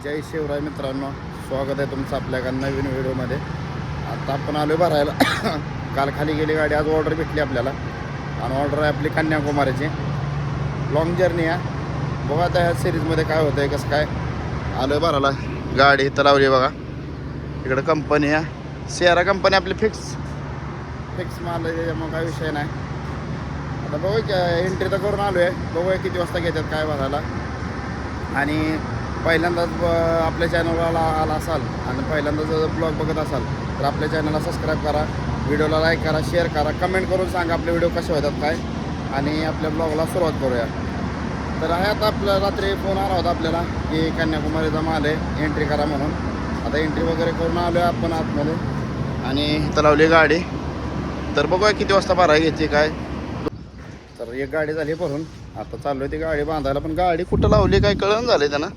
जय शिवराय मित्रांनो, स्वागत आहे तुमचं आपल्या एका नवीन व्हिडिओमध्ये. आता आपण आलो भरायला. काल खाली गेली गाडी, आज ऑर्डर भेटली आपल्याला आणि ऑर्डर आहे आपली कन्याकुमारीची. लॉंग जर्नी आहे. बघा आता ह्या सिरीजमध्ये काय होतं आहे, कसं काय. आलो भरायला, गाडी इथं लावली बघा. इकडं कंपनी आहे, सियारा कंपनी आपली फिक्स माल आहे, त्याच्यामुळे काय विषय नाही. आता बघू एंट्री तर करून आलो आहे, बघूया किती वाजता घेतात काय भरायला. आणि पहिल्यांदाच आपल्या चॅनलला आला असाल आणि पहिल्यांदा जर ब्लॉग बघत असाल तर आपल्या चॅनलला सबस्क्राईब करा, व्हिडिओला लाईक करा, शेअर करा, कमेंट करून सांगा आपले व्हिडिओ कसे होतात काय. आणि आपल्या ब्लॉगला सुरुवात करूया. तर आहे आता आपल्या रात्री फोन आला होता आपल्याला की कन्याकुमारीचा माल आहे, एंट्री करा म्हणून. आता एंट्री वगैरे करून आलो आहे आपण आतमध्ये आणि इथं लावली गाडी. तर बघूया किती वाजता भरायला घ्यायची काय. तर एक गाडी झाली भरून, आता चालू आहे ती गाडी बांधायला. पण गाडी कुठं लावली काय कळण झालं त्यांना.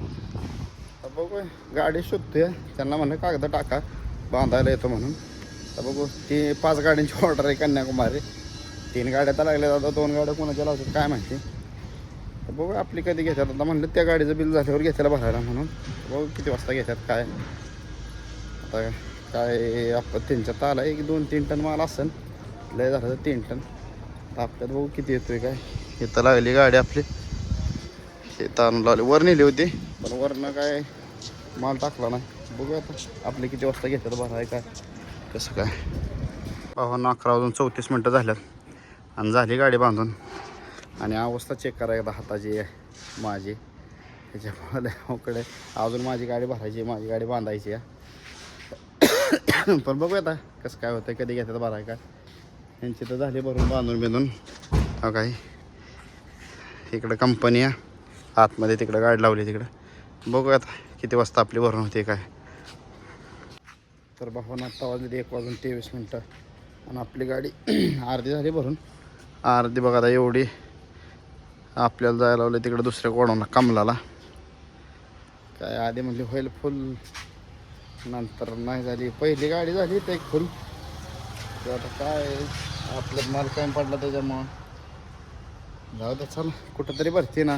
तर बघू गाडी शोधतोय, त्यांना म्हणलं कागद टाका, बांधायला येतो म्हणून. तर बघू ती 5 गाड्यांची ऑर्डर आहे कन्याकुमारी. 3 गाड्या तर लागल्या, आता 2 गाड्या कोणाच्या लावतात काय माहिती. तर बघू आपली कधी घेतात. आता म्हणलं त्या गाडीचं बिल झाल्यावर घेतायला भरायला म्हणून. बघू किती वाजता घेतात काय. आता काय आपण त्यांच्यात आला 1-2-3 टन माल असेल, लय झालं तर 3 टन. तर आपल्यात बघू किती येतोय काय. इथं लागली गाडी आपली, इथं आणून लावली. वर नेली होती पण वरनं काय माल टाकला नाही. बघू आता आपले किती वाजता घेतात भराय काय कसं काय. 11:34 झाल्यात आणि झाली गाडी बांधून. आणि अवस्था चेक करा एकदा हाताची आहे माझी, त्याच्यामुळे उकडे अजून माझी गाडी भरायची, माझी गाडी बांधायची आहे. पण बघू आता कसं काय होतं, कधी घेतात भराय काय. यांची तर झाली भरून बांधून बिंधून. हा काय इकडं कंपनी आहे आतमध्ये, तिकडं गाडी लावली तिकडं. बघू आता किती वाजता आपली भरून होते काय. तर भावानं आत्ता वाजले 1:23 आणि आपली गाडी अर्धी झाली भरून. अर्धी बघा आता एवढी आपल्याला जायला लावलं तिकडं दुसऱ्या कोणाला कमलाला. काय आधी म्हणली होईल फुल, नंतर नाही झाली. पहिली गाडी झाली तर एक फुल. तर आता काय आपलं माल काय पडला त्याच्यामुळं जाऊ दे, चला कुठंतरी भरते ना.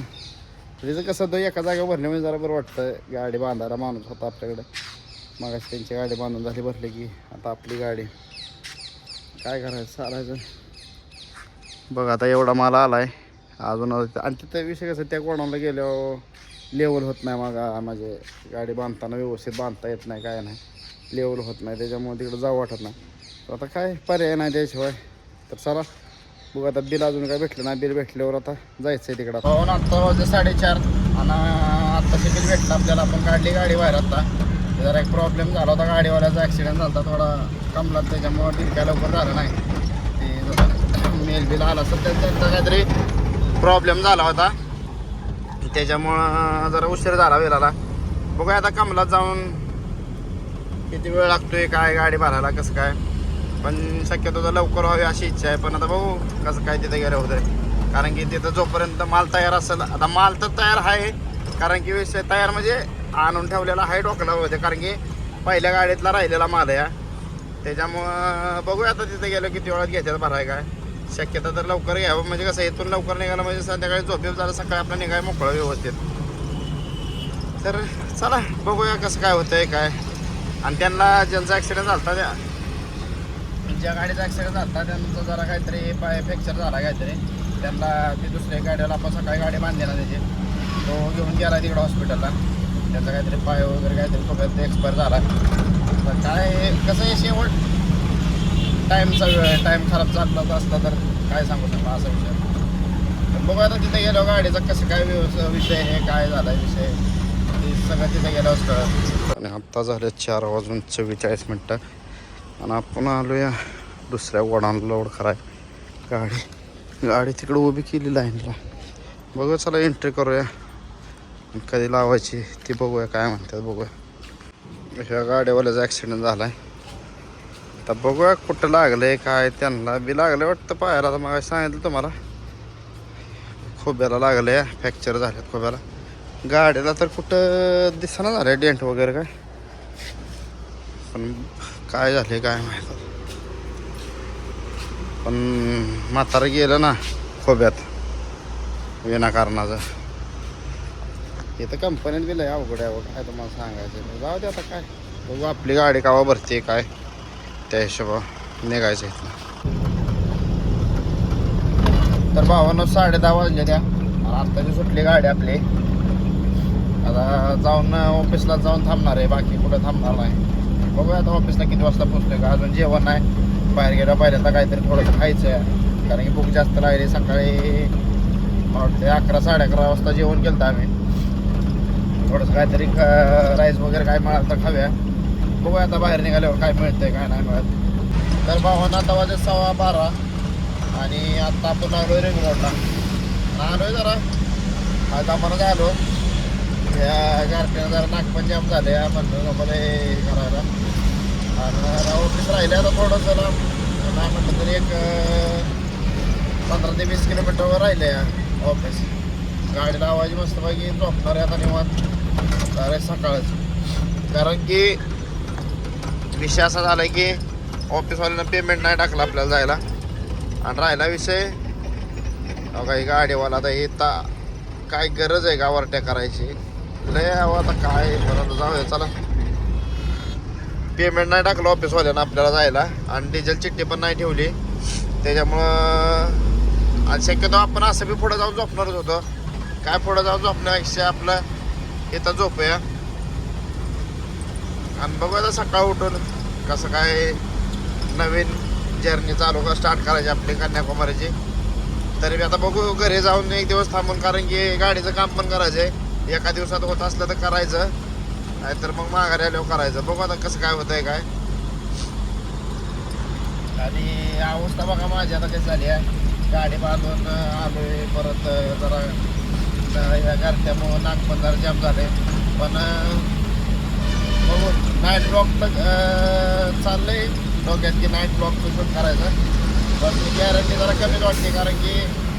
त्याचं कसं होतं एका जागा भरल्यामुळे जरा बरं वाटतं. गाडी बांधायला माणूस होता आपल्याकडे. मग त्यांची गाडी बांधून झाली भरली की आता आपली गाडी काय करायचं चालायचं. बघ आता एवढा माल आला आहे अजून. आणि तिथं विषय कसं, त्या कोणाला गेल्यावर लेवल होत नाही. मग म्हणजे गाडी बांधताना व्यवस्थित बांधता येत नाही, काय नाही, लेवल होत नाही. त्याच्यामुळे तिकडं जाऊ वाटत नाही. तर आता काय पर्याय नाही त्याशिवाय. तर चला बघू आता. बिल अजून काय भेटलं नाही, बिल भेटल्यावर आता जायचं आहे तिकडं. हो ना, आत्ता वाजले 4:30 आणि आत्ताचे बिल भेटलं आपल्याला. आपण काढली गाडी बाहेर. आता जरा एक प्रॉब्लेम झाला होता, गाडीवाल्याचा ॲक्सिडेंट झाला होता थोडा कमला, त्याच्यामुळं बिल काय लवकर झालं नाही. ते मेल बिल आला असं त्यांचा काहीतरी प्रॉब्लेम झाला होता, त्याच्यामुळं जरा उशीर झाला बिलाला. बघूया आता कमलात जाऊन किती वेळ लागतोय काय गाडी भरायला कसं काय. पण शक्यतो तर लवकर व्हावी अशी इच्छा आहे. पण आता बघू कसं काय तिथे गेलं होतं. कारण की तिथं जोपर्यंत माल तयार असेल, आता माल तर तयार आहे. कारण की विषय तयार म्हणजे आणून ठेवलेला आहे डोक्याला होते. कारण की पहिल्या गाडीतला राहिलेला माल आहे. त्याच्यामुळं बघूया आता तिथे गेलो किती वेळात घेतात भराय काय. शक्यता तर लवकर घ्यावं, म्हणजे कसं इथून लवकर निघालं म्हणजे संध्याकाळी झोपेल झालं, सकाळी आपलं निघाय मोकळं व्यवस्थित. तर चला बघूया कसं काय होतंय काय. आणि त्यांना ज्यांचा ॲक्सिडेंट झाला होता, ज्या गाडीचा ॲक्सिडेंट झाला होता त्यांचा जरा काहीतरी पाय फ्रॅक्चर झाला काहीतरी. त्यांना ती दुसऱ्या गाडीला आपण सकाळी गाडी बांधली ना त्याची, तो घेऊन गेला तिकडं हॉस्पिटलला. त्याचा काहीतरी पाय वगैरे काहीतरी फक्त एक्सपायर झाला. तर काय कसं आहे शेवट टाईमचा वेळ, टाईम खराब चालला असला तर काय सांगू शकता असा विषय. तर बघू आता तिथे गेलो गाडीचा कसं काय विषय आहे, काय झाला विषय, ते सगळं तिथे गेल्यावरच कळत. आणि आत्ता झाले 4:44 आणि आपण आलो या दुसऱ्या वडाला लोड कराय गाडी तिकडं उभी केली लाईनला. बघूया चला एंट्री करूया, कधी लावायची ती बघूया काय म्हणतात बघूया. ह्या गाडीवाल्याचा ॲक्सिडेंट झाला आहे. आता बघूया कुठं लागलं आहे काय. त्यांना बी लागलं वाटतं पायाला. तर मग सांगितलं तुम्हाला खोब्याला लागलं आहे, फ्रॅक्चर झाल्यात खोब्याला. गाडीला तर कुठं दिसना झालं डेंट वगैरे काय. पण काय झाले काय माहीत. पण म्हातारं गेलं ना खोब्यात विनाकारणाचं. इथं कंपनीत बी लय अवघड आहे काय तुम्हाला सांगायचं. जाऊ दे आता काय बघू आपली गाडी कावा भरते काय त्या हिशोबावर निघायचं इथं. तर भावानं 10:30 वाजले त्या आत्ताची सुटली गाडी आपली. आता जाऊन ऑफिसला जाऊन थांबणार आहे बाकी कुठं थांबणार नाही. बघूया आता ऑफिसला किती वाजता पोहोचतोय का अजून जेवण नाही. बाहेर गेलं पहिल्यांदा काहीतरी थोडंसं खायचं आहे कारण की भूक जास्त लागली. सकाळी मला वाटते 11-11:30 वाजता जेवण केलं आम्ही. थोडंसं काहीतरी राईस वगैरे काय मिळालं तर खाऊया. बघूया आता बाहेर निघाल्यावर काय मिळतंय काय नाही मिळत. तर भावानं आता वाजत 12:15 आणि आत्ता आपण आलो आहे रिंग रोडला. आलो आहे जरा आता आपण आलो या गारपीनं जरा नागपण जाम झाले म्हणलं नको करायला. आणि ऑफिस राहिले आता थोडंसं नाही म्हटलं तरी एक 15 ते 20 किलोमीटरवर राहिले ऑफिस. गाडी लावायची मस्तपैकी झोपणार आहे आता निवांत अरे सकाळच. कारण की विषय असा झाला की ऑफिसवाल्यानं पेमेंट नाही टाकलं आपल्याला जायला. आणि राहिला विषय काही गाडीवाला आता हे काय गरज आहे का ओव्हरटेक करायची लय हवं आता काय परत जाऊया चला. पेमेंट नाही टाकलं ऑफिसवाल्यानं आपल्याला जायला आणि डिझेल चिठ्ठी पण नाही ठेवली त्याच्यामुळं. आणि शक्यतो आपण असं बी पुढं जाऊन झोपणारच होतो. काय पुढं जाऊन झोपण्यापेक्षा आपलं इथं झोपूया आणि बघूया सकाळ उठून कसं काय नवीन जर्नी चालू स्टार्ट करायची आपली कन्याकुमारीची. तरी मी आता बघू घरी जाऊन एक दिवस थांबून कारण की गाडीचं काम पण करायचं आहे. एका दिवसात होत असलं तर करायचं नाहीतर मग माघारी आल्यावर करायचं. बघू आता कसं काय होतंय काय. आणि अवस्था बघा माझी आता कशी झाली आहे. गाडी बांधून आलोय परत जरा ह्या गारत्यामुळं नाक पण जरा जाम झाले. पण बघू नाईट ब्लॉक तर चाललंय डोक्यात की नाईट ब्लॉकचं शूट करायचं. पण गॅरंटी जरा कमीच वाटते कारण की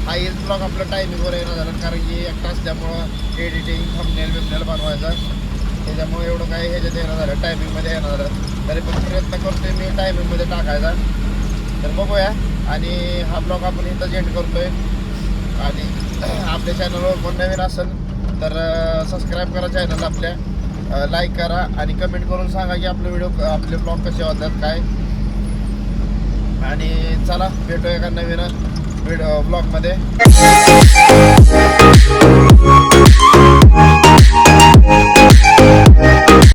हा हेच ब्लॉग आपलं टायमिंगवर येणं झालं कारण की एकटा असल्यामुळं एडिटिंग थंबनेल बिमनेल बनवायचं त्याच्यामुळे एवढं काही ह्याच्यात येणं झालं टायमिंगमध्ये येणं झालं. तरी पण प्रयत्न करतोय मी टायमिंगमध्ये टाकायचा. तर बघूया आणि हा ब्लॉग आपण इथंच एंड करतोय. आणि आपल्या चॅनलवर कोण नवीन असेल तर सबस्क्राईब करा चॅनल आपल्या. लाईक करा आणि कमेंट करून सांगा की आपले ब्लॉग कसे होतात काय. आणि चला भेटूया एका नवीन व्हिडिओ ब्लॉगमध्ये.